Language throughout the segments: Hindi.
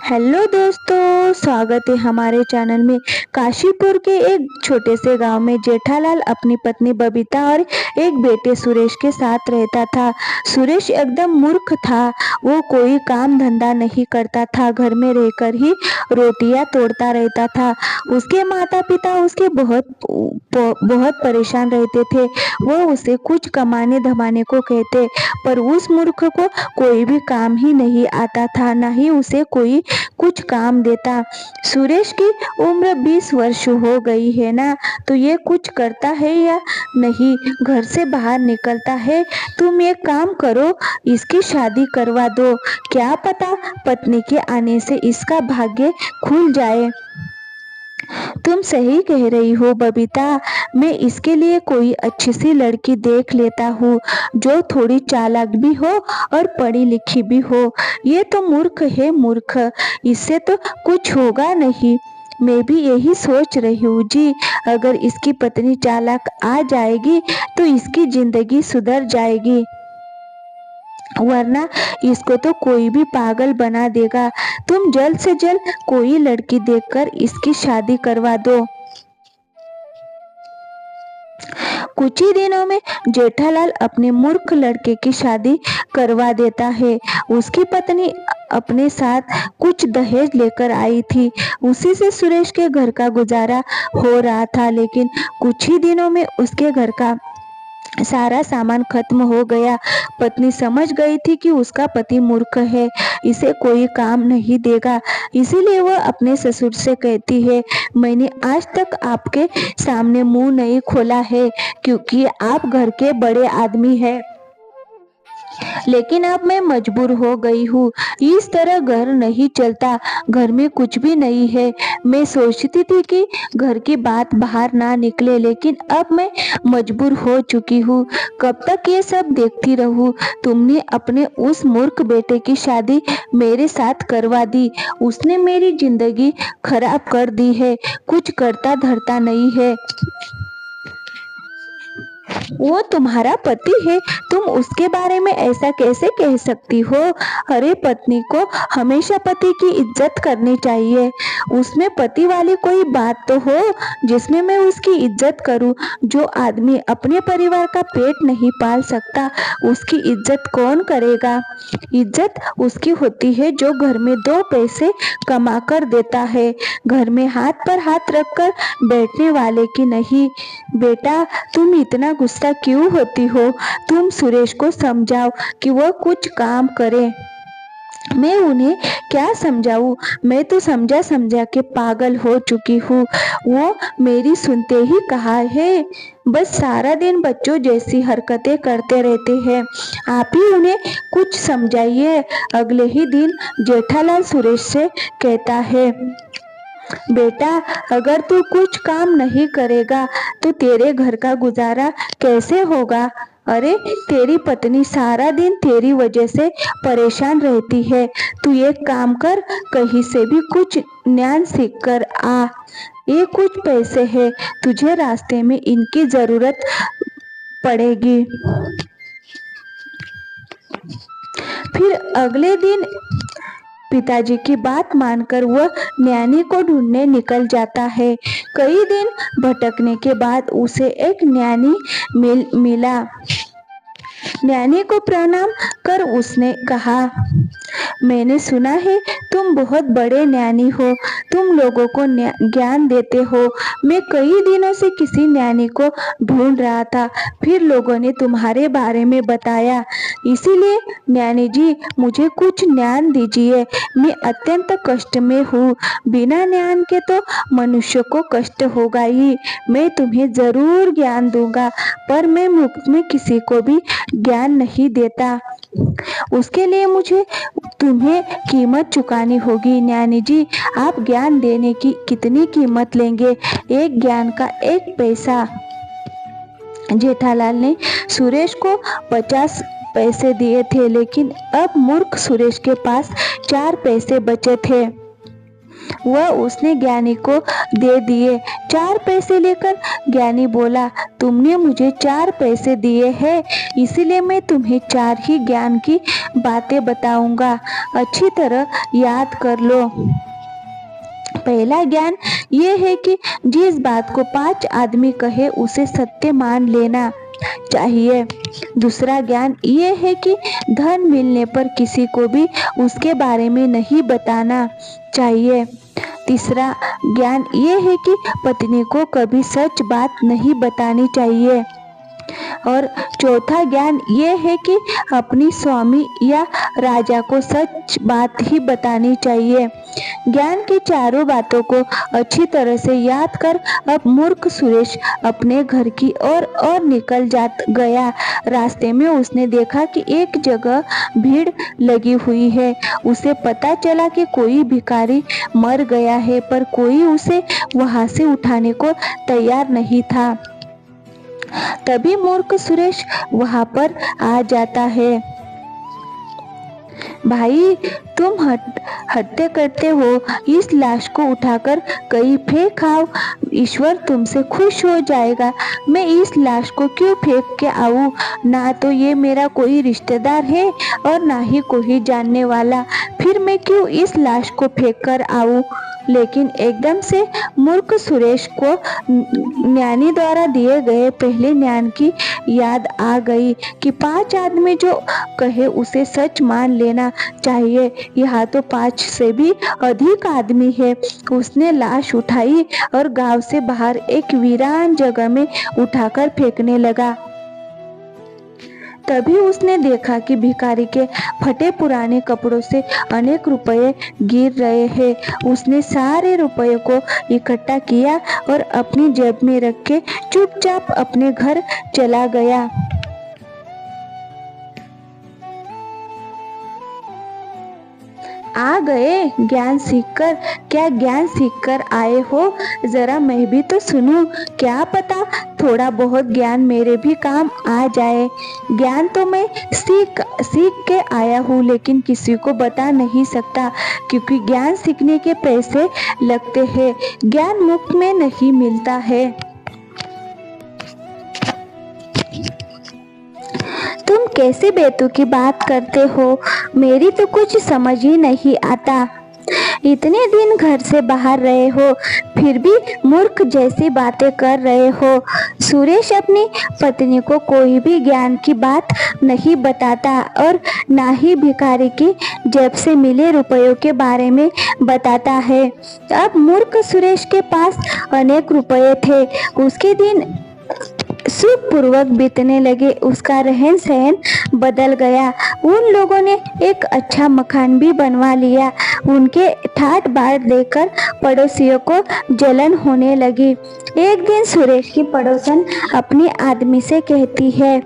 हेलो दोस्तों, स्वागत है हमारे चैनल में। काशीपुर के एक छोटे से गांव में जेठालाल अपनी पत्नी बबीता और एक बेटे सुरेश के साथ रहता था। सुरेश एकदम मूर्ख था। वो कोई काम धंधा नहीं करता था, घर में रहकर ही रोटियां तोड़ता रहता था। उसके माता पिता उसके बहुत परेशान रहते थे। वो उसे कुछ कमाने धमाने को कहते, पर उस मूर्ख को कोई भी काम ही नहीं आता था, न ही उसे कोई कुछ काम देता। सुरेश की उम्र 20 वर्ष हो गई है ना, तो ये कुछ करता है या नहीं, घर से बाहर निकलता है। तुम एक काम करो, इसकी शादी करवा दो, क्या पता पत्नी के आने से इसका भाग्य खुल जाए। तुम सही कह रही हो बबीता, मैं इसके लिए कोई अच्छी सी लड़की देख लेता हूँ, जो थोड़ी चालाक भी हो और पढ़ी लिखी भी हो। ये तो मूर्ख है, मूर्ख, इससे तो कुछ होगा नहीं। मैं भी यही सोच रही हूँ जी। अगर इसकी पत्नी चालाक आ जाएगी तो इसकी जिंदगी सुधर जाएगी, वरना इसको तो कोई भी पागल बना देगा। तुम जल्द से जल्द कोई लड़की देखकर इसकी शादी करवा दो। कुछ ही दिनों में जेठालाल अपने मूर्ख लड़के की शादी करवा देता है। उसकी पत्नी अपने साथ कुछ दहेज लेकर आई थी, उसी से सुरेश के घर का गुजारा हो रहा था। लेकिन कुछ ही दिनों में उसके घर का सारा सामान खत्म हो गया। पत्नी समझ गई थी कि उसका पति मूर्ख है, इसे कोई काम नहीं देगा। इसीलिए वह अपने ससुर से कहती है, मैंने आज तक आपके सामने मुंह नहीं खोला है, क्योंकि आप घर के बड़े आदमी हैं। लेकिन अब मैं मजबूर हो गई हूँ। इस तरह घर नहीं चलता, घर में कुछ भी नहीं है। मैं सोचती थी कि घर की बात बाहर ना निकले, लेकिन अब मैं मजबूर हो चुकी हूँ। कब तक ये सब देखती रहूँ। तुमने अपने उस मूर्ख बेटे की शादी मेरे साथ करवा दी। उसने मेरी जिंदगी खराब कर दी है, कुछ करता धरता नहीं है। वो तुम्हारा पति है, तुम उसके बारे में ऐसा कैसे कह सकती हो। अरे पत्नी को हमेशा पति की इज्जत करनी चाहिए। उसमें पति वाली कोई बात तो हो जिसमें मैं उसकी इज्जत करूं। जो आदमी अपने परिवार का पेट नहीं पाल सकता, उसकी इज्जत कौन करेगा। इज्जत उसकी होती है जो घर में दो पैसे कमा कर देता है, घर में हाथ पर हाथ रखकर बैठने वाले की नहीं। बेटा, तुम इतना गुस्सा क्यों होती हो। तुम सुरेश को समझाओ कि वह कुछ काम करे। मैं उन्हें क्या समझाऊं, मैं तो समझा समझा के पागल हो चुकी हूँ। वो मेरी सुनते ही कहा है, बस सारा दिन बच्चों जैसी हरकतें करते रहते हैं। आप ही उन्हें कुछ समझाइए। अगले ही दिन जेठालाल सुरेश से कहता है, बेटा, अगर तू कुछ काम नहीं करेगा तो तेरे घर का गुजारा कैसे होगा। अरे तेरी पत्नी सारा दिन तेरी वजह से परेशान रहती है। तू एक काम कर, कहीं से भी कुछ ज्ञान सीख कर आ। ये कुछ पैसे हैं, तुझे रास्ते में इनकी जरूरत पड़ेगी। फिर अगले दिन पिताजी की बात मानकर वह न्यानी को ढूंढने निकल जाता है। कई दिन भटकने के बाद उसे एक न्यानी मिला। न्यानी को प्रणाम कर उसने कहा, मैंने सुना है तुम बहुत बड़े न्यानी हो, तुम लोगों को ज्ञान देते हो। मैं कई दिनों से किसी न्यानी को ढूंढ रहा था, फिर लोगों ने तुम्हारे बारे में बताया। इसीलिए न्यानी जी, मुझे कुछ ज्ञान दीजिए। मैं अत्यंत कष्ट में हूँ। बिना ज्ञान के तो मनुष्य को कष्ट होगा ही। मैं तुम्हें जरूर ज्ञान दूंगा, पर मैं मुफ्त में किसी को भी ज्ञान नहीं देता। उसके लिए मुझे तुम्हें कीमत चुकानी होगी। न्यानी जी, आप ज्ञान देने की कितनी कीमत लेंगे। एक ज्ञान का 1 पैसा। जेठालाल ने सुरेश को 50 पैसे दिए थे, लेकिन अब मूर्ख सुरेश के पास 4 पैसे बचे थे। वह उसने ज्ञानी को दे दिए। 4 पैसे लेकर ज्ञानी बोला, तुमने मुझे 4 पैसे दिए हैं, इसलिए मैं तुम्हें 4 ही ज्ञान की बातें बताऊंगा, अच्छी तरह याद कर लो। पहला ज्ञान ये है कि जिस बात को 5 आदमी कहे उसे सत्य मान लेना चाहिए। दूसरा ज्ञान ये है कि धन मिलने पर किसी को भी उसके बारे में नहीं बताना चाहिए। तीसरा ज्ञान ये है कि पत्नी को कभी सच बात नहीं बतानी चाहिए। और चौथा ज्ञान ये है कि अपनी स्वामी या राजा को सच बात ही बतानी चाहिए। ज्ञान की चारों बातों को अच्छी तरह से याद कर अब मूर्ख सुरेश अपने घर की ओर और निकल गया। रास्ते में उसने देखा कि एक जगह भीड़ लगी हुई है। उसे पता चला कि कोई भिखारी मर गया है, पर कोई उसे वहां से उठाने को तैयार नहीं था। तभी मूर्ख सुरेश वहां पर आ जाता है। भाई, तुम हत्या करते हो, इस लाश को उठाकर कहीं फेंक आओ, ईश्वर तुमसे खुश हो जाएगा। मैं इस लाश को क्यों फेंक के आऊं? ना तो ये मेरा कोई रिश्तेदार है और ना ही कोई जानने वाला, फिर मैं क्यों इस लाश को फेंक कर आऊं? लेकिन एकदम से मूर्ख सुरेश को ज्ञानी द्वारा दिए गए पहले ज्ञान की याद आ गई कि 5 आदमी जो कहे उसे सच मान लेना चाहिए। यहाँ तो 5 से भी अधिक आदमी है। उसने लाश उठाई और गांव से बाहर एक वीरान जगह में उठाकर फेंकने लगा। तभी उसने देखा कि भिखारी के फटे पुराने कपड़ों से अनेक रुपए गिर रहे हैं। उसने सारे रुपयों को इकट्ठा किया और अपनी जेब में रख के चुपचाप अपने घर चला गया। आ गए ज्ञान सीखकर? क्या ज्ञान सीखकर आए हो? जरा मैं भी तो सुनूं, क्या पता थोड़ा बहुत ज्ञान मेरे भी काम आ जाए। ज्ञान तो मैं सीख के आया हूँ, लेकिन किसी को बता नहीं सकता, क्योंकि ज्ञान सीखने के पैसे लगते हैं। ज्ञान मुफ्त में नहीं मिलता है। तुम कैसे बेतुकी बात करते हो? मेरी तो कुछ समझ ही नहीं आता। इतने दिन घर से बाहर रहे हो, फिर भी मूर्ख जैसी बातें कर रहे हो। सुरेश अपनी पत्नी को कोई भी ज्ञान की बात नहीं बताता और ना ही भिखारी की जेब से मिले रुपयों के बारे में बताता है। अब मूर्ख सुरेश के पास अनेक रुपये थे। उसके दिन सुखपूर्वक बीतने लगे। उसका रहन सहन बदल गया। उन लोगों ने एक अच्छा मकान भी बनवा लिया। उनके ठाट बाट देखकर पड़ोसियों को जलन होने लगी। एक दिन सुरेश की पड़ोसन अपनी आदमी से कहती है,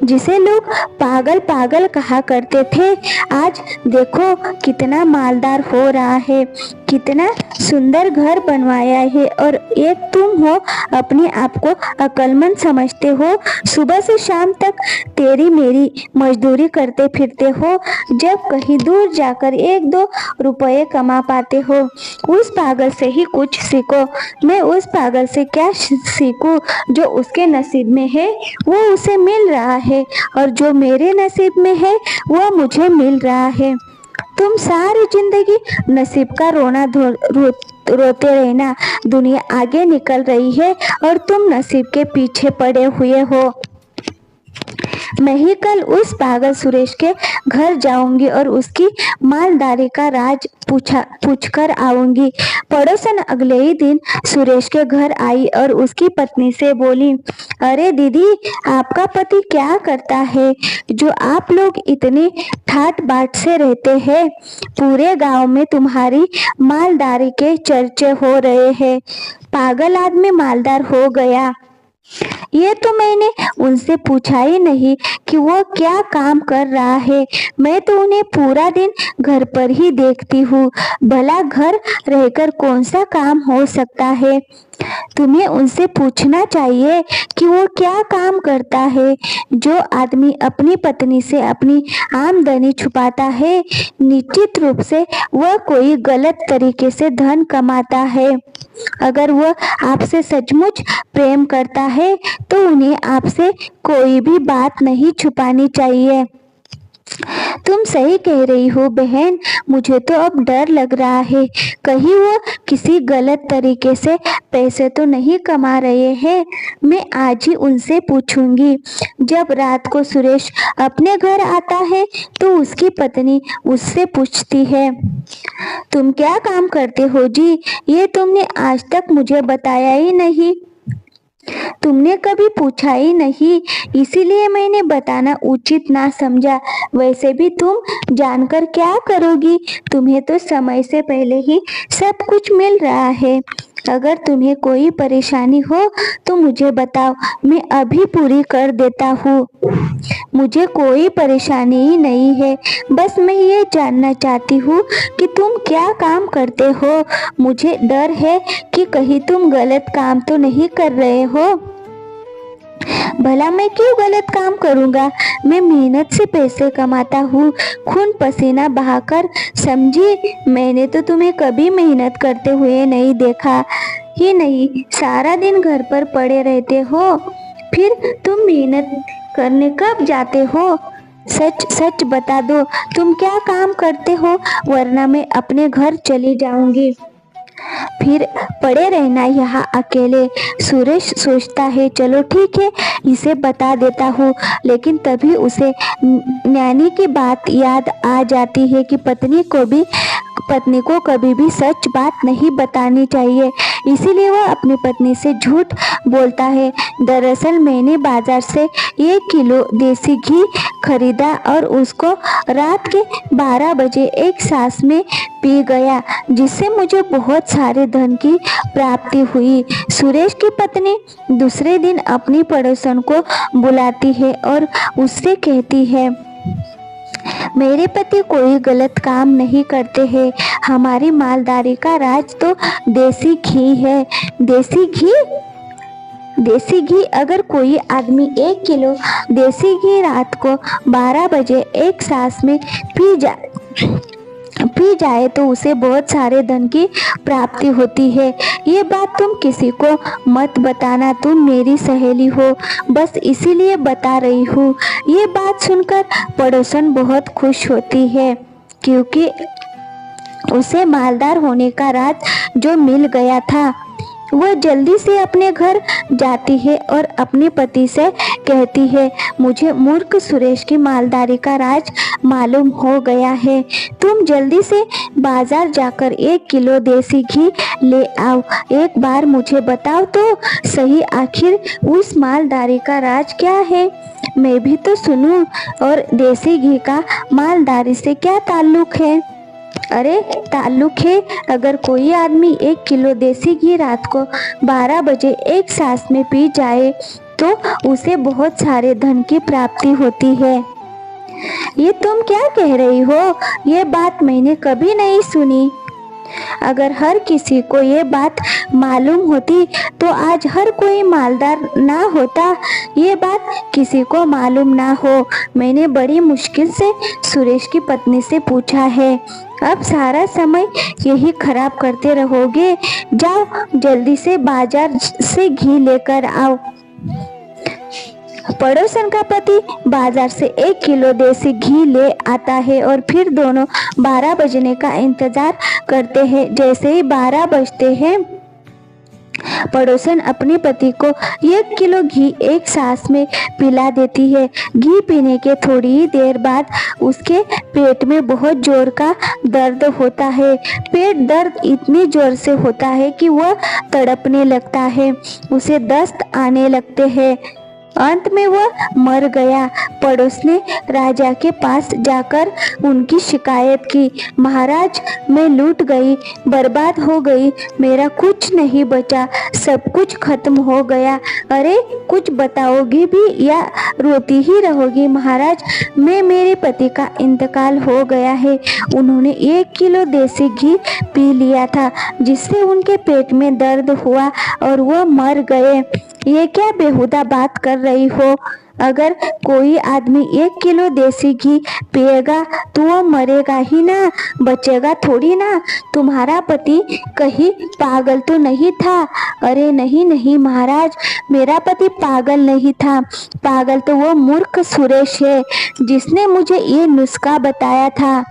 जिसे लोग पागल पागल कहा करते थे, आज देखो कितना मालदार हो रहा है, कितना सुंदर घर बनवाया है, और एक तुम हो अपने आप को अक्लमंद समझते हो। सुबह से शाम तक तेरी मेरी मजदूरी करते फिरते हो, जब कहीं दूर जाकर 1-2 रुपये कमा पाते हो। उस पागल से ही कुछ सीखो। मैं उस पागल से क्या सीखूं? जो उसके नसीब में है वो उसे मिल रहा है, और जो मेरे नसीब में है वो मुझे मिल रहा है। तुम सारी जिंदगी नसीब का रोते रहना। दुनिया आगे निकल रही है और तुम नसीब के पीछे पड़े हुए हो। मैं ही कल उस पागल सुरेश के घर जाऊंगी और उसकी मालदारी का राज पूछकर आऊंगी। पड़ोसन अगले ही दिन सुरेश के घर आई और उसकी पत्नी से बोली, अरे दीदी, आपका पति क्या करता है जो आप लोग इतने ठाट बाट से रहते हैं? पूरे गांव में तुम्हारी मालदारी के चर्चे हो रहे हैं। पागल आदमी मालदार हो गया। ये तो मैंने उनसे पूछा ही नहीं कि वो क्या काम कर रहा है। मैं तो उन्हें पूरा दिन घर पर ही देखती हूँ। भला घर रहकर कौन सा काम हो सकता है। तुम्हें उनसे पूछना चाहिए कि वो क्या काम करता है। जो आदमी अपनी पत्नी से अपनी आमदनी छुपाता है, निश्चित रूप से वह कोई गलत तरीके से धन कमाता है। अगर वह आपसे सचमुच प्रेम करता है तो उन्हें आपसे कोई भी बात नहीं छुपानी चाहिए। तुम सही कह रही हो बहन। मुझे तो अब डर लग रहा है, कहीं वो किसी गलत तरीके से पैसे तो नहीं कमा रहे हैं। मैं आज ही उनसे पूछूंगी। जब रात को सुरेश अपने घर आता है तो उसकी पत्नी उससे पूछती है, तुम क्या काम करते हो जी? ये तुमने आज तक मुझे बताया ही नहीं। तुमने कभी पूछा ही नहीं, इसीलिए मैंने बताना उचित ना समझा। वैसे भी तुम जानकर क्या करोगी? तुम्हें तो समय से पहले ही सब कुछ मिल रहा है। अगर तुम्हें कोई परेशानी हो तो मुझे बताओ, मैं अभी पूरी कर देता हूँ। मुझे कोई परेशानी ही नहीं है, बस मैं ये जानना चाहती हूँ कि तुम क्या काम करते हो। मुझे डर है कि कहीं तुम गलत काम तो नहीं कर रहे हो। भला मैं क्यों गलत काम करूँगा? मैं मेहनत से पैसे कमाता हूँ, खून पसीना बहाकर। समझी, मैंने तो तुम्हें कभी मेहनत करते हुए नहीं देखा ही नहीं। सारा दिन घर पर पड़े रहते हो, फिर तुम मेहनत करने कब जाते हो? सच सच बता दो, तुम क्या काम करते हो, वरना मैं अपने घर चली जाऊंगी। फिर पड़े रहना यहाँ अकेले। सुरेश सोचता है, चलो ठीक है, इसे बता देता हूँ। लेकिन तभी उसे नैनी की बात याद आ जाती है कि पत्नी को कभी भी सच बात नहीं बतानी चाहिए। इसीलिए वह अपनी पत्नी से झूठ बोलता है। दरअसल मैंने बाजार से 1 किलो देसी घी खरीदा और उसको रात के 12 बजे एक सांस में पी गया, जिससे मुझे बहुत सारे धन की प्राप्ति हुई। सुरेश की पत्नी दूसरे दिन अपनी पड़ोसन को बुलाती है और उससे कहती है, मेरे पति कोई गलत काम नहीं करते हैं। हमारी मालदारी का राज तो देसी घी है। देसी घी अगर कोई आदमी 1 किलो देसी घी रात को 12 बजे एक सांस में पी जाए तो उसे बहुत सारे धन की प्राप्ति होती है। ये बात तुम किसी को मत बताना, तुम मेरी सहेली हो, बस इसीलिए बता रही हूँ। ये बात सुनकर पड़ोसन बहुत खुश होती है, क्योंकि उसे मालदार होने का राज जो मिल गया था। वह जल्दी से अपने घर जाती है और अपने पति से कहती है, मुझे मूर्ख सुरेश की मालदारी का राज मालूम हो गया है। तुम जल्दी से बाजार जाकर 1 किलो देसी घी ले आओ। एक बार मुझे बताओ तो सही, आखिर उस मालदारी का राज क्या है? मैं भी तो सुनूं। और देसी घी का मालदारी से क्या ताल्लुक है? अरे ताल्लुक है, अगर कोई आदमी 1 किलो देसी घी रात को 12 बजे एक सांस में पी जाए तो उसे बहुत सारे धन की प्राप्ति होती है। ये तुम क्या कह रही हो? ये बात मैंने कभी नहीं सुनी। अगर हर किसी को ये बात मालूम होती तो आज हर कोई मालदार ना होता। ये बात किसी को मालूम ना हो। मैंने बड़ी मुश्किल से सुरेश की पत्नी से पूछा है। अब सारा समय यही खराब करते रहोगे? जाओ जल्दी से बाजार से घी लेकर आओ। पड़ोसन का पति बाजार से 1 किलो देसी घी ले आता है और फिर दोनों 12 बजने का इंतजार करते हैं। जैसे ही 12 बजते हैं, पड़ोसन अपने पति को 1 किलो घी एक सांस में पिला देती है। घी पीने के थोड़ी ही देर बाद उसके पेट में बहुत जोर का दर्द होता है। पेट दर्द इतनी जोर से होता है कि वह तड़पने लगता है, उसे दस्त आने लगते हैं। अंत में वह मर गया। पड़ोस ने राजा के पास जाकर उनकी शिकायत की, महाराज मैं लूट गई, बर्बाद हो गई, मेरा कुछ नहीं बचा, सब कुछ खत्म हो गया। अरे कुछ बताओगी भी या रोती ही रहोगी? महाराज, मैं मेरे पति का इंतकाल हो गया है। उन्होंने 1 किलो देसी घी पी लिया था, जिससे उनके पेट में दर्द हुआ और वो मर गए। ये क्या बेहुदा बात कर रही हो? अगर कोई आदमी 1 किलो देसी घी पिएगा तो वो मरेगा ही ना, बचेगा थोड़ी ना। तुम्हारा पति कहीं पागल तो नहीं था? अरे नहीं नहीं महाराज, मेरा पति पागल नहीं था। पागल तो वो मूर्ख सुरेश है, जिसने मुझे ये नुस्खा बताया था।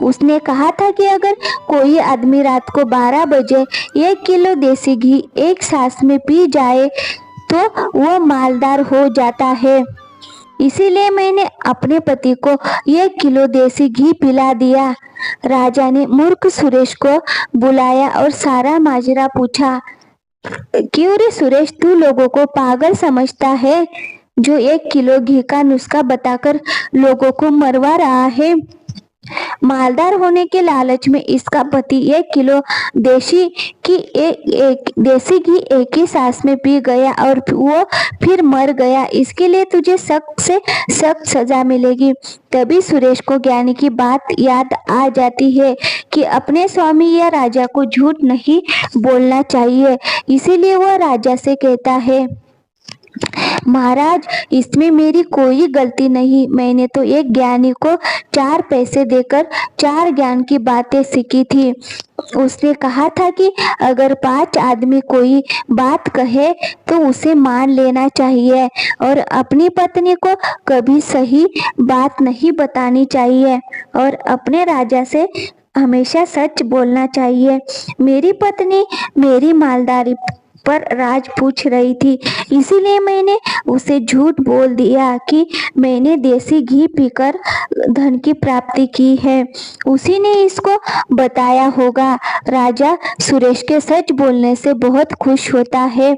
उसने कहा था कि अगर कोई आदमी रात को 12 बजे 1 किलो देसी घी एक सांस में पी जाए तो वो मालदार हो जाता है। इसीलिए मैंने अपने पति को 1 किलो देसी घी पिला दिया। राजा ने मूर्ख सुरेश को बुलाया और सारा माजरा पूछा। क्यों रे सुरेश, तू लोगों को पागल समझता है, जो 1 किलो घी का नुस्खा बताकर लोगों को मरवा रहा है? मालदार होने के लालच में इसका पति 1 किलो देसी घी एक ही सांस में पी गया और वो फिर मर गया। इसके लिए तुझे सख्त से सख्त सजा मिलेगी। तभी सुरेश को ज्ञानी की बात याद आ जाती है कि अपने स्वामी या राजा को झूठ नहीं बोलना चाहिए। इसीलिए वह राजा से कहता है, महाराज, इसमें मेरी कोई गलती नहीं। मैंने तो एक ज्ञानी को 4 पैसे देकर 4 ज्ञान की बातें सीखी थी। उसने कहा था कि अगर 5 आदमी कोई बात कहे तो उसे मान लेना चाहिए और अपनी पत्नी को कभी सही बात नहीं बतानी चाहिए और अपने राजा से हमेशा सच बोलना चाहिए। मेरी पत्नी मेरी मालदारी पर राज पूछ रही थी, इसीलिए मैंने उसे झूठ बोल दिया कि मैंने देसी घी पीकर धन की प्राप्ति की है। उसी ने इसको बताया होगा। राजा सुरेश के सच बोलने से बहुत खुश होता है।